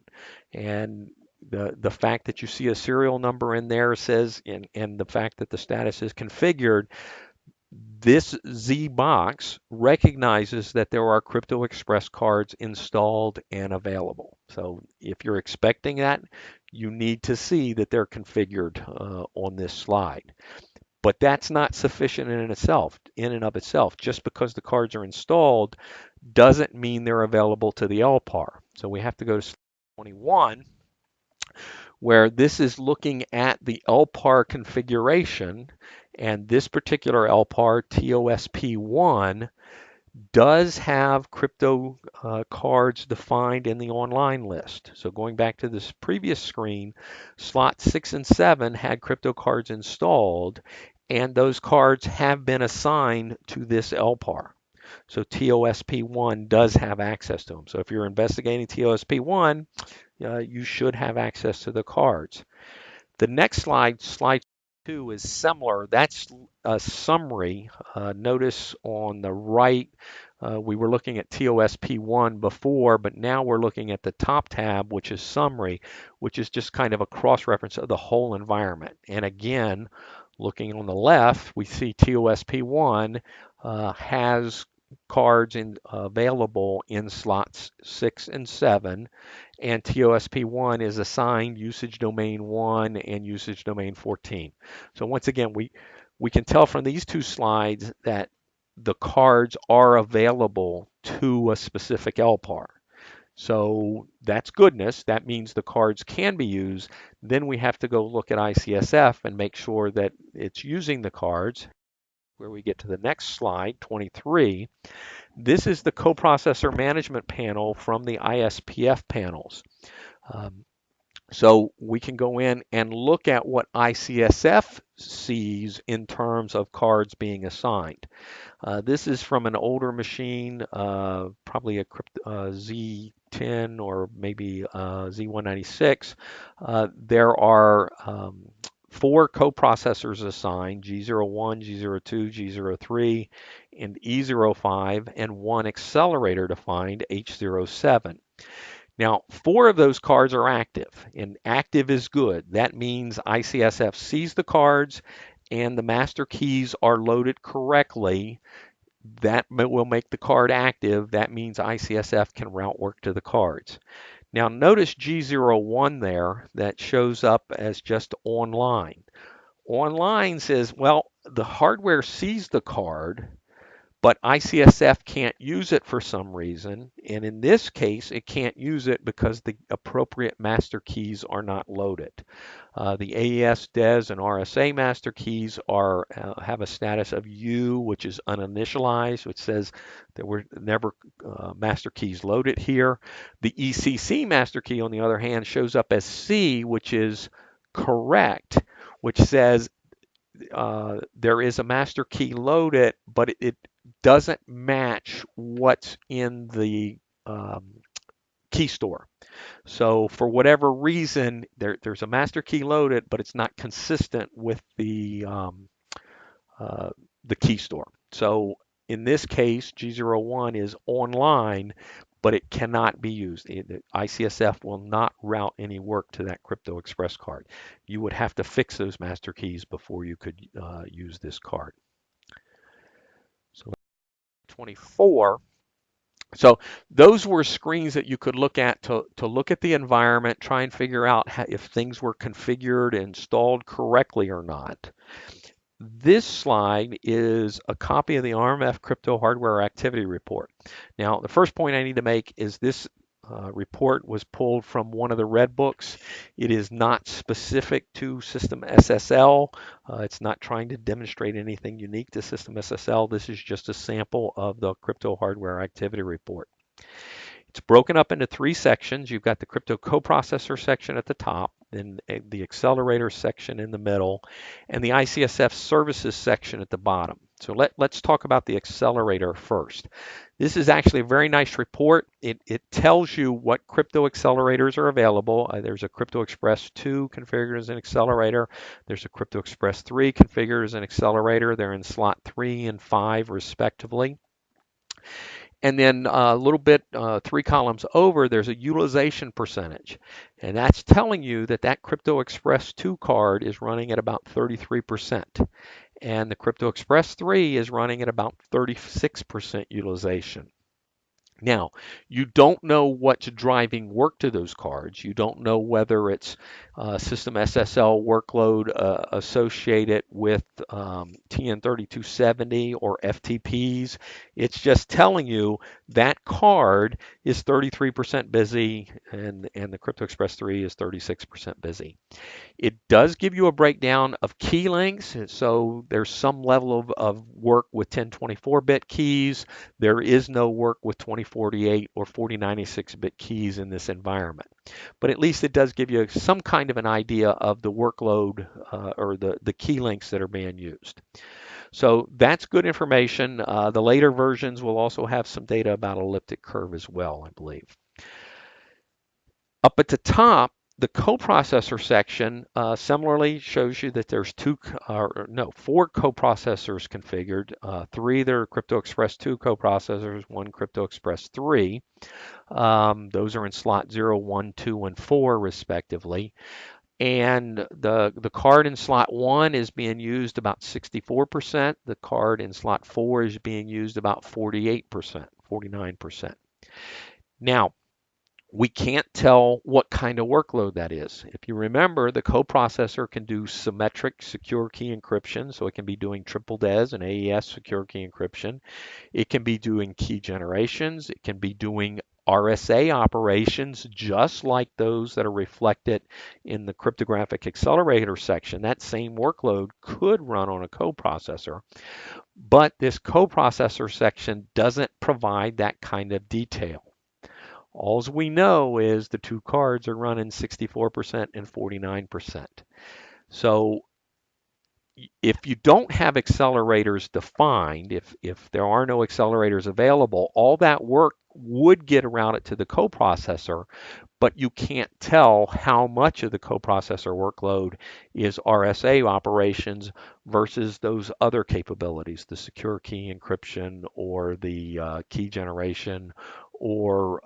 And the fact that you see a serial number in there says, and the fact that the status is configured, this Z box recognizes that there are Crypto Express cards installed and available. So if you're expecting that, you need to see that they're configured on this slide. But that's not sufficient in and of itself. Just because the cards are installed doesn't mean they're available to the LPAR. So we have to go to slide 21, where this is looking at the LPAR configuration, and this particular LPAR, TOSP1, does have crypto cards defined in the online list. So going back to this previous screen, slot 6 and 7 had crypto cards installed, and those cards have been assigned to this LPAR. So TOSP1 does have access to them. So if you're investigating TOSP1, you should have access to the cards. The next slide, slide 2, is similar. That's a summary. Notice on the right, we were looking at TOSP1 before, but now we're looking at the top tab, which is summary, which is just kind of a cross-reference of the whole environment. And again, looking on the left, we see TOSP1 has cards available in slots 6 and 7, and TOSP1 is assigned usage domain 1 and usage domain 14. So once again, we can tell from these two slides that the cards are available to a specific LPAR. So that's goodness. That means the cards can be used. Then we have to go look at ICSF and make sure that it's using the cards. Where we get to the next slide, 23, this is the coprocessor management panel from the ISPF panels. So we can go in and look at what ICSF sees in terms of cards being assigned. This is from an older machine, probably a Z10 or maybe Z196. There are 4 coprocessors assigned, G01, G02, G03, and E05, and 1 accelerator defined, H07. Now, 4 of those cards are active, and active is good. That means ICSF sees the cards and the master keys are loaded correctly. That will make the card active. That means ICSF can route work to the cards. Now, notice G01 there that shows up as just online. Online says, well, the hardware sees the card, but ICSF can't use it for some reason. And in this case, it can't use it because the appropriate master keys are not loaded. The AES, DES, and RSA master keys have a status of U, which is uninitialized, which says there were never master keys loaded here. The ECC master key, on the other hand, shows up as C, which is correct, which says there is a master key loaded, but it doesn't match what's in the key store. So for whatever reason, there's a master key loaded, but it's not consistent with the key store. So in this case, G01 is online, but it cannot be used. The ICSF will not route any work to that Crypto Express card. You would have to fix those master keys before you could use this card. So 24. So those were screens that you could look at to look at the environment, try and figure out if things were configured and installed correctly or not. This slide is a copy of the RMF Crypto Hardware Activity Report. Now, the first point I need to make is this report was pulled from one of the red books. It is not specific to System SSL. It's not trying to demonstrate anything unique to System SSL. This is just a sample of the Crypto Hardware Activity Report. It's broken up into three sections. You've got the crypto coprocessor section at the top, then the accelerator section in the middle, and the ICSF services section at the bottom. So let's talk about the accelerator first. This is actually a very nice report. It tells you what crypto accelerators are available. There's a Crypto Express 2 configured as an accelerator. There's a Crypto Express 3 configured as an accelerator. They're in slot 3 and 5 respectively. And then a little bit, 3 columns over, there's a utilization percentage. And that's telling you that that Crypto Express 2 card is running at about 33%. And the Crypto Express 3 is running at about 36% utilization. Now, you don't know what's driving work to those cards. You don't know whether it's System SSL workload associated with TN3270 or FTPs. It's just telling you that card is 33% busy and the Crypto Express 3 is 36% busy. It does give you a breakdown of key lengths, so there's some level of work with 1024-bit keys. There is no work with 2048 or 4096-bit keys in this environment. But at least it does give you some kind of an idea of the workload or the key lengths that are being used. So that's good information. The later versions will also have some data about elliptic curve as well, I believe. Up at the top, the coprocessor section similarly shows you that there's 4 coprocessors configured. 3 that are Crypto Express 2 coprocessors, 1 Crypto Express 3. Those are in slot 0, 1, 2, and 4 respectively. And the card in slot 1 is being used about 64%. The card in slot 4 is being used about 48%, 49%. Now, we can't tell what kind of workload that is. If you remember, the coprocessor can do symmetric secure key encryption, so it can be doing triple DES and AES secure key encryption. It can be doing key generations. It can be doing RSA operations, just like those that are reflected in the cryptographic accelerator section. That same workload could run on a coprocessor, but this coprocessor section doesn't provide that kind of detail. All we know is the 2 cards are running 64% and 49%. So if you don't have accelerators defined, if there are no accelerators available, all that work would get routed to the coprocessor, but you can't tell how much of the coprocessor workload is RSA operations versus those other capabilities, the secure key encryption or the key generation or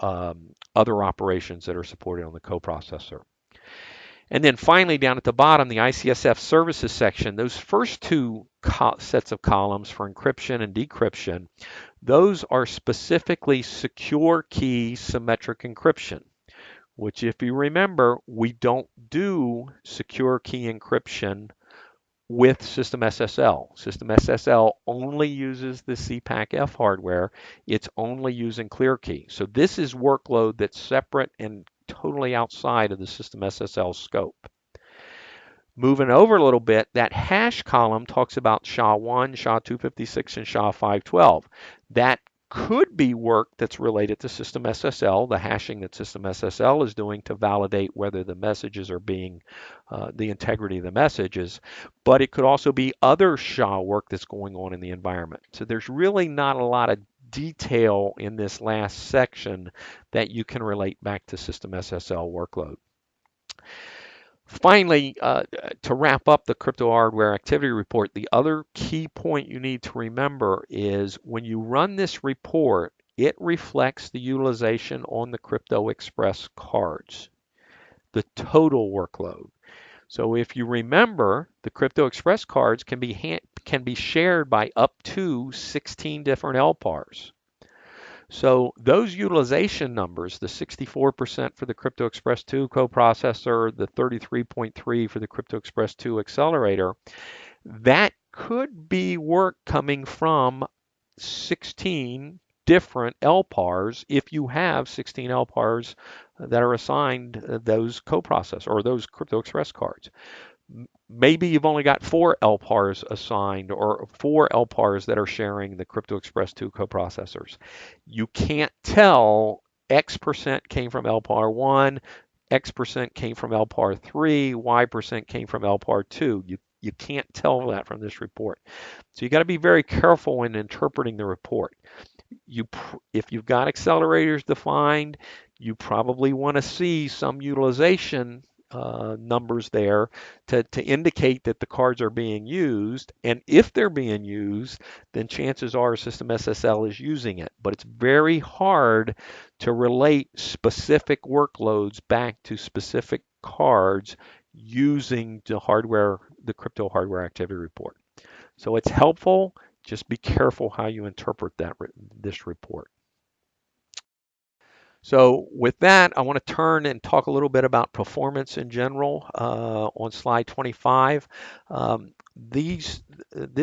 other operations that are supported on the coprocessor. And then finally, down at the bottom, the ICSF services section, those first 2 sets of columns for encryption and decryption, those are specifically secure key symmetric encryption, which if you remember, we don't do secure key encryption with System SSL. System SSL only uses the CPAC-F hardware. It's only using ClearKey. So this is workload that's separate and totally outside of the System SSL scope. Moving over a little bit, that hash column talks about SHA-1, SHA-256, and SHA-512. That could be work that's related to System SSL, the hashing that System SSL is doing to validate whether the messages are being, the integrity of the messages, but it could also be other SHA work that's going on in the environment. So there's really not a lot of detail in this last section that you can relate back to System SSL workload. Finally, to wrap up the crypto hardware activity report, the other key point you need to remember is when you run this report, it reflects the utilization on the Crypto Express cards, the total workload. So if you remember, the Crypto Express cards can be shared by up to 16 different LPARs. So those utilization numbers, the 64% for the Crypto Express 2 coprocessor, the 33.3 for the Crypto Express 2 accelerator, that could be work coming from 16 different LPARs if you have 16 LPARs that are assigned those coprocessors or those Crypto Express cards. Maybe you've only got 4 LPARs assigned or 4 LPARs that are sharing the Crypto Express 2 coprocessors. You can't tell X% came from LPAR 1, X% came from LPAR 3, Y% came from LPAR 2. You can't tell that from this report. So you got to be very careful when interpreting the report. If you've got accelerators defined, you probably want to see some utilization numbers there to indicate that the cards are being used. And if they're being used, then chances are System SSL is using it. But it's very hard to relate specific workloads back to specific cards using the crypto hardware activity report. So it's helpful. Just be careful how you interpret this report. So with that, I want to turn and talk a little bit about performance in general on slide 25. This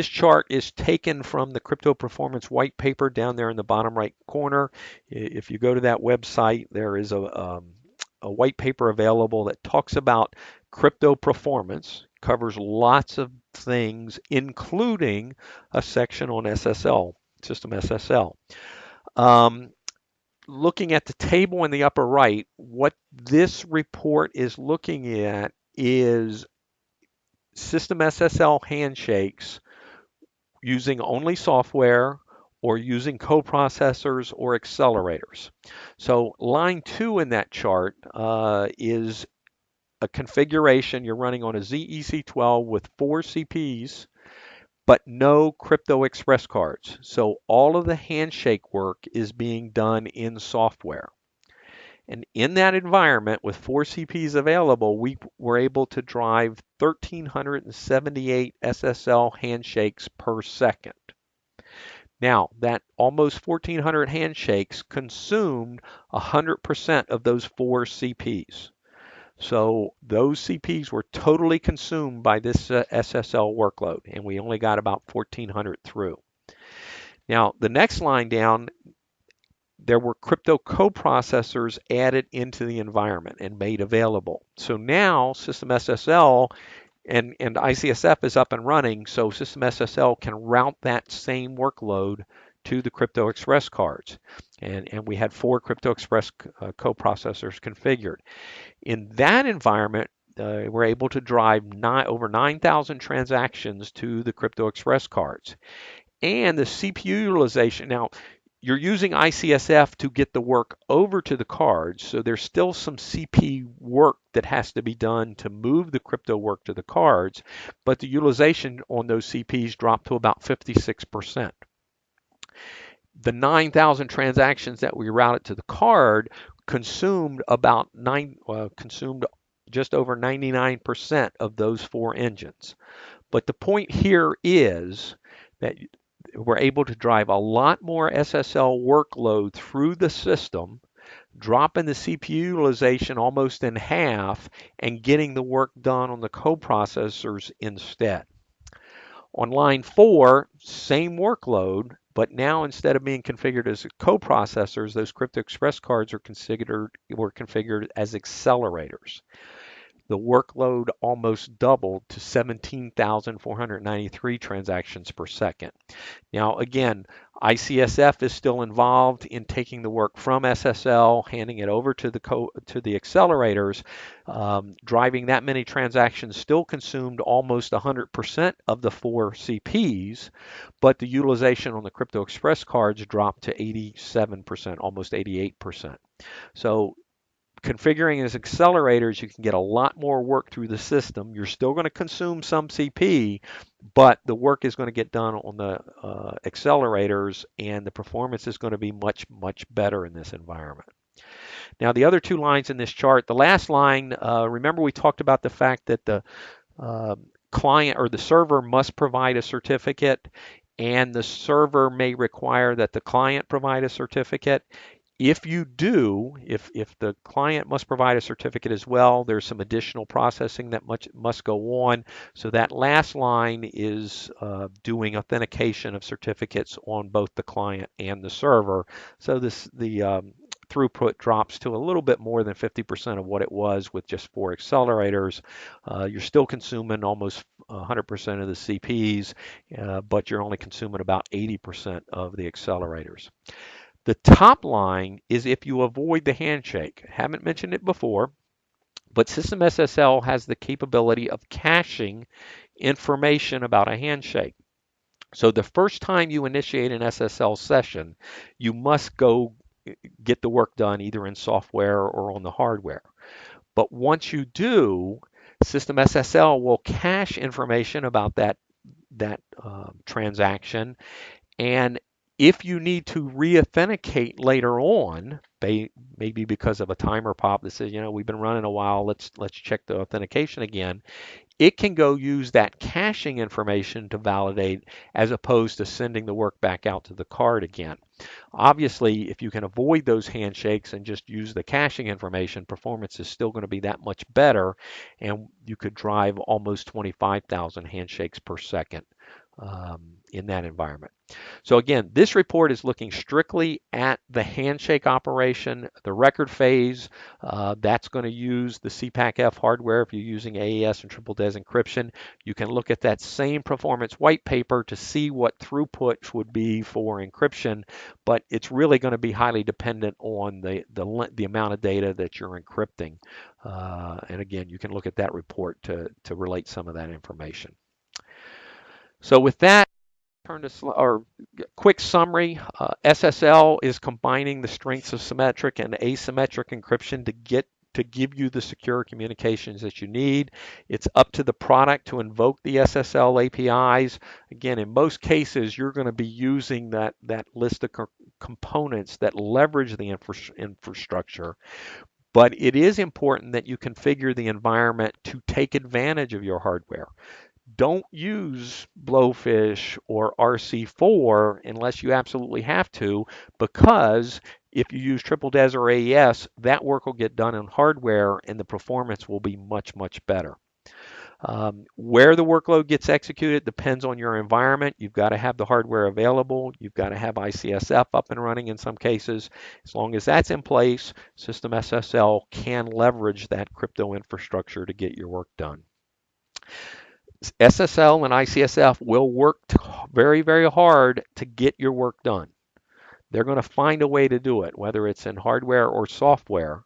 chart is taken from the Crypto Performance white paper down there in the bottom right corner. If you go to that website, there is a white paper available that talks about crypto performance, covers lots of things, including a section on SSL, System SSL. Looking at the table in the upper right, what this report is looking at is System SSL handshakes using only software or using coprocessors or accelerators. So line 2 in that chart is a configuration. You're running on a zEC12 with 4 CPs, but no Crypto Express cards. So all of the handshake work is being done in software. And in that environment with 4 CPs available, we were able to drive 1,378 SSL handshakes per second. Now, that almost 1,400 handshakes consumed 100% of those 4 CPs. So those CPs were totally consumed by this SSL workload, and we only got about 1,400 through. Now, the next line down, there were crypto coprocessors added into the environment and made available. So now System SSL and ICSF is up and running, so System SSL can route that same workload to the Crypto Express cards. And we had 4 Crypto Express coprocessors configured. In that environment, we're able to drive over 9,000 transactions to the Crypto Express cards. And the CPU utilization, now you're using ICSF to get the work over to the cards, so there's still some CP work that has to be done to move the crypto work to the cards, but the utilization on those CPs dropped to about 56%. The 9,000 transactions that we routed to the card consumed consumed just over 99% of those 4 engines. But the point here is that we're able to drive a lot more SSL workload through the system, dropping the CPU utilization almost in half and getting the work done on the coprocessors instead. On line 4, same workload, but now instead of being configured as coprocessors, those Crypto Express cards were configured as accelerators. The workload almost doubled to 17,493 transactions per second. Now, again, ICSF is still involved in taking the work from SSL, handing it over to the accelerators. Driving that many transactions still consumed almost 100% of the 4 CPs, but the utilization on the Crypto Express cards dropped to 87%, almost 88%. So configuring as accelerators, you can get a lot more work through the system. You're still going to consume some CP, but the work is going to get done on the accelerators, and the performance is going to be much, much better in this environment. Now, the other 2 lines in this chart, the last line, remember we talked about the fact that the client or the server must provide a certificate, and the server may require that the client provide a certificate. If you do, if the client must provide a certificate as well, there's some additional processing that must go on. So that last line is doing authentication of certificates on both the client and the server. So the throughput drops to a little bit more than 50% of what it was with just 4 accelerators. You're still consuming almost 100% of the CPs, but you're only consuming about 80% of the accelerators. The top line is if you avoid the handshake. Haven't mentioned it before, but System SSL has the capability of caching information about a handshake. So the first time you initiate an SSL session, you must go get the work done either in software or on the hardware. But once you do, System SSL will cache information about that transaction, and if you need to re-authenticate later on, maybe because of a timer pop that says, we've been running a while, let's check the authentication again, it can go use that caching information to validate as opposed to sending the work back out to the card again. Obviously, if you can avoid those handshakes and just use the caching information, performance is still going to be that much better, and you could drive almost 25,000 handshakes per second in that environment. So again, this report is looking strictly at the handshake operation, the record phase. That's going to use the CPAC-F hardware if you're using AES and triple DES encryption. You can look at that same performance white paper to see what throughput would be for encryption, but it's really going to be highly dependent on the amount of data that you're encrypting. And again, you can look at that report to relate some of that information. So with that, turn to quick summary. SSL is combining the strengths of symmetric and asymmetric encryption to give you the secure communications that you need. It's up to the product to invoke the SSL APIs. Again, in most cases, you're going to be using that list of components that leverage the infrastructure. But it is important that you configure the environment to take advantage of your hardware. Don't use Blowfish or RC4 unless you absolutely have to, because if you use triple DES or AES, that work will get done on hardware and the performance will be much, much better. Where the workload gets executed depends on your environment. You've got to have the hardware available. You've got to have ICSF up and running in some cases. As long as that's in place, System SSL can leverage that crypto infrastructure to get your work done. SSL and ICSF will work very, very hard to get your work done. They're going to find a way to do it, whether it's in hardware or software.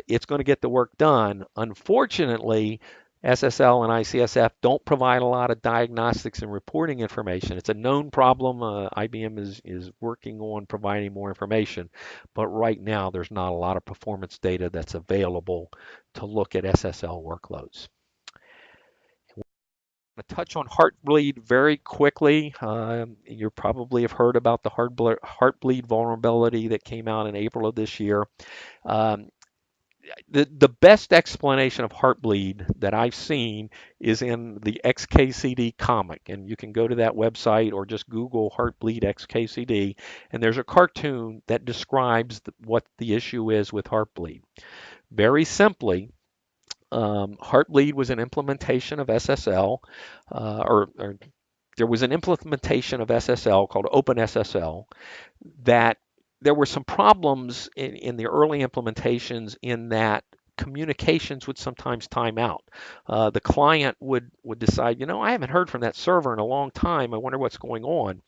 It's going to get the work done. Unfortunately, SSL and ICSF don't provide a lot of diagnostics and reporting information. It's a known problem. IBM is working on providing more information, but right now there's not a lot of performance data that's available to look at SSL workloads. I'm going to touch on Heartbleed very quickly. You probably have heard about the Heartbleed vulnerability that came out in April of this year. The best explanation of Heartbleed that I've seen is in the XKCD comic, and you can go to that website or just Google Heartbleed XKCD, and there's a cartoon that describes what the issue is with Heartbleed. Very simply, Heartbleed was an implementation of SSL, or there was an implementation of SSL called OpenSSL that there were some problems in the early implementations in that communications would sometimes time out. The client would decide, I haven't heard from that server in a long time. I wonder what's going on.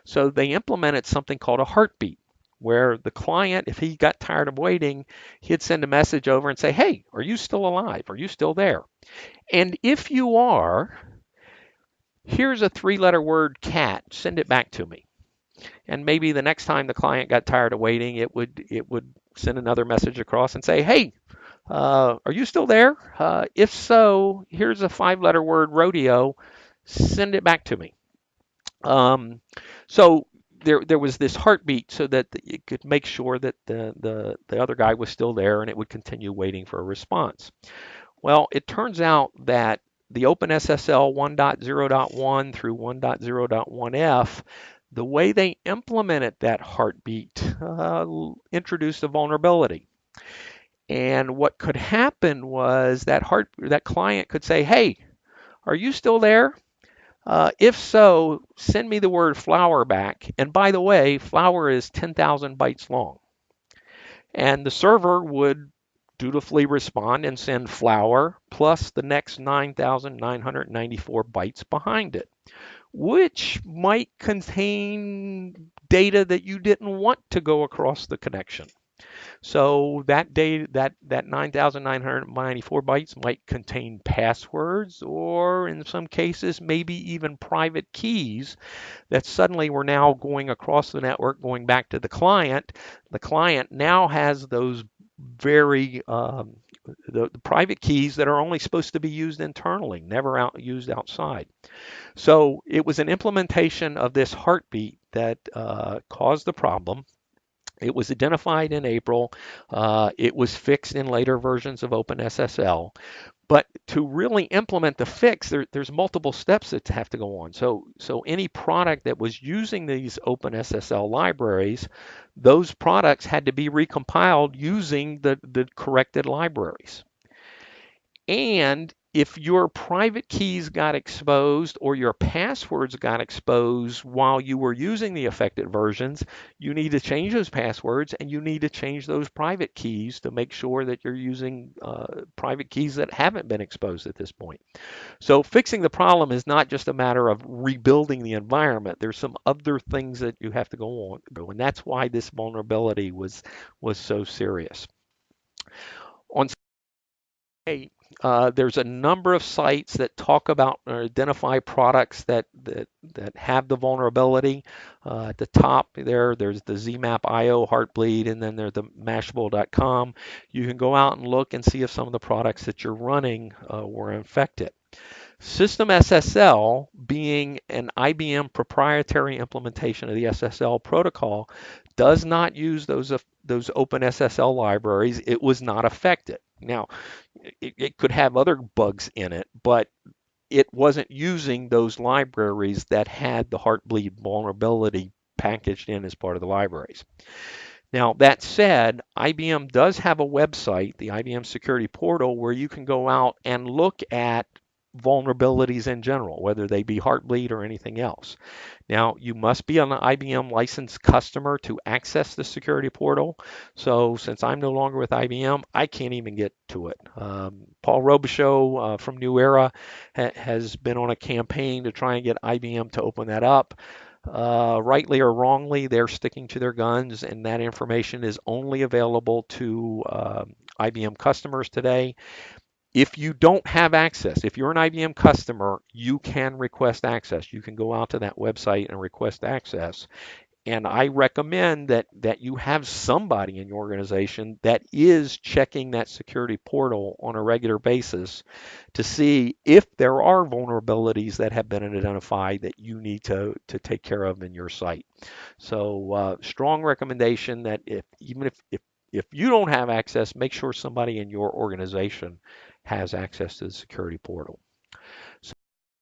So they implemented something called a heartbeat, where the client, if he got tired of waiting, he'd send a message over and say, hey, are you still alive? Are you still there? And if you are, here's a three-letter word, cat. Send it back to me. And maybe the next time the client got tired of waiting, it would send another message across and say, hey, are you still there? If so, here's a five-letter word, rodeo. Send it back to me. So there was this heartbeat so that it could make sure that the other guy was still there, and it would continue waiting for a response. Well, it turns out that the OpenSSL 1.0.1 through 1.0.1f, the way they implemented that heartbeat introduced a vulnerability. And what could happen was that client could say, hey, are you still there? If so, send me the word flower back. And by the way, flower is 10,000 bytes long. And the server would dutifully respond and send flower plus the next 9,994 bytes behind it, which might contain data that you didn't want to go across the connection. So that data, that 9,994 bytes might contain passwords, or in some cases, maybe even private keys that suddenly were now going across the network, going back to the client. The client now has those very the private keys that are only supposed to be used internally, never used outside. So it was an implementation of this heartbeat that caused the problem. It was identified in April. It was fixed in later versions of OpenSSL. But to really implement the fix, there's multiple steps that have to go on. So any product that was using these OpenSSL libraries, those products had to be recompiled using the corrected libraries. And if your private keys got exposed or your passwords got exposed while you were using the affected versions, you need to change those passwords and you need to change those private keys to make sure that you're using private keys that haven't been exposed at this point. So fixing the problem is not just a matter of rebuilding the environment. There's some other things that you have to go on, and that's why this vulnerability was so serious. On there's a number of sites that talk about or identify products that have the vulnerability. At the top there's the ZMap.io, Heartbleed, and then there's the Mashable.com. You can go out and look and see if some of the products that you're running were infected. System SSL, being an IBM proprietary implementation of the SSL protocol, does not use those open SSL libraries. It was not affected. Now, it could have other bugs in it, but it wasn't using those libraries that had the Heartbleed vulnerability packaged in as part of the libraries. Now, that said, IBM does have a website, the IBM Security Portal, where you can go out and look at vulnerabilities in general, whether they be Heartbleed or anything else. Now, you must be an IBM licensed customer to access the security portal. So since I'm no longer with IBM, I can't even get to it. Paul Robichaux from NewEra has been on a campaign to try and get IBM to open that up. Rightly or wrongly, they're sticking to their guns, and that information is only available to IBM customers today. If you don't have access, if you're an IBM customer, you can request access. You can go out to that website and request access. And I recommend that you have somebody in your organization that is checking that security portal on a regular basis to see if there are vulnerabilities that have been identified that you need to take care of in your site. So strong recommendation that even if you don't have access, make sure somebody in your organization has access to the security portal. So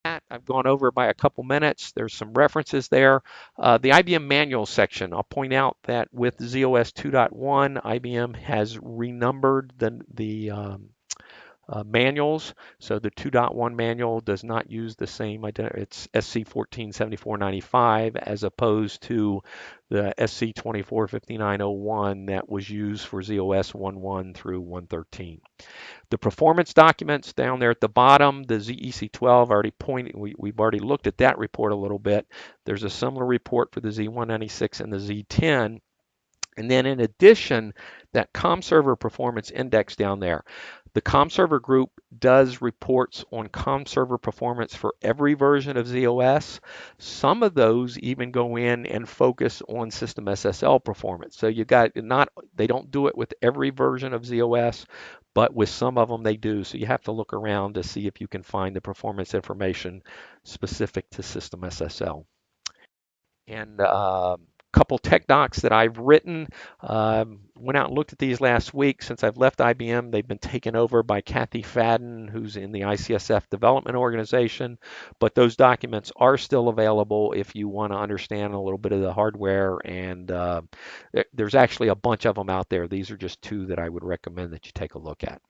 I've gone over by a couple minutes. There's some references there. The IBM manual section, I'll point out that with ZOS 2.1, IBM has renumbered the manuals. So the 2.1 manual does not use the same it's SC 147495 as opposed to the SC 245901 that was used for ZOS 11 through 113. The performance documents down there at the bottom, the ZEC12 already pointed, we've already looked at that report a little bit. There's a similar report for the Z196 and the Z10. And then in addition, that ComServer performance index down there. The ComServer group does reports on ComServer performance for every version of ZOS. Some of those even go in and focus on system SSL performance. So you got not, they don't do it with every version of ZOS, but with some of them they do. So you have to look around to see if you can find the performance information specific to system SSL. And couple tech docs that I've written. Went out and looked at these last week. Since I've left IBM, they've been taken over by Kathy Fadden, who's in the ICSF development organization. But those documents are still available if you want to understand a little bit of the hardware. And there's actually a bunch of them out there. These are just two that I would recommend that you take a look at.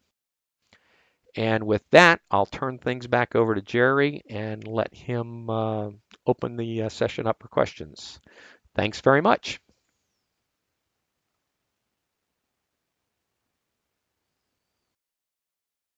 And with that, I'll turn things back over to Jerry and let him open the session up for questions. Thanks very much.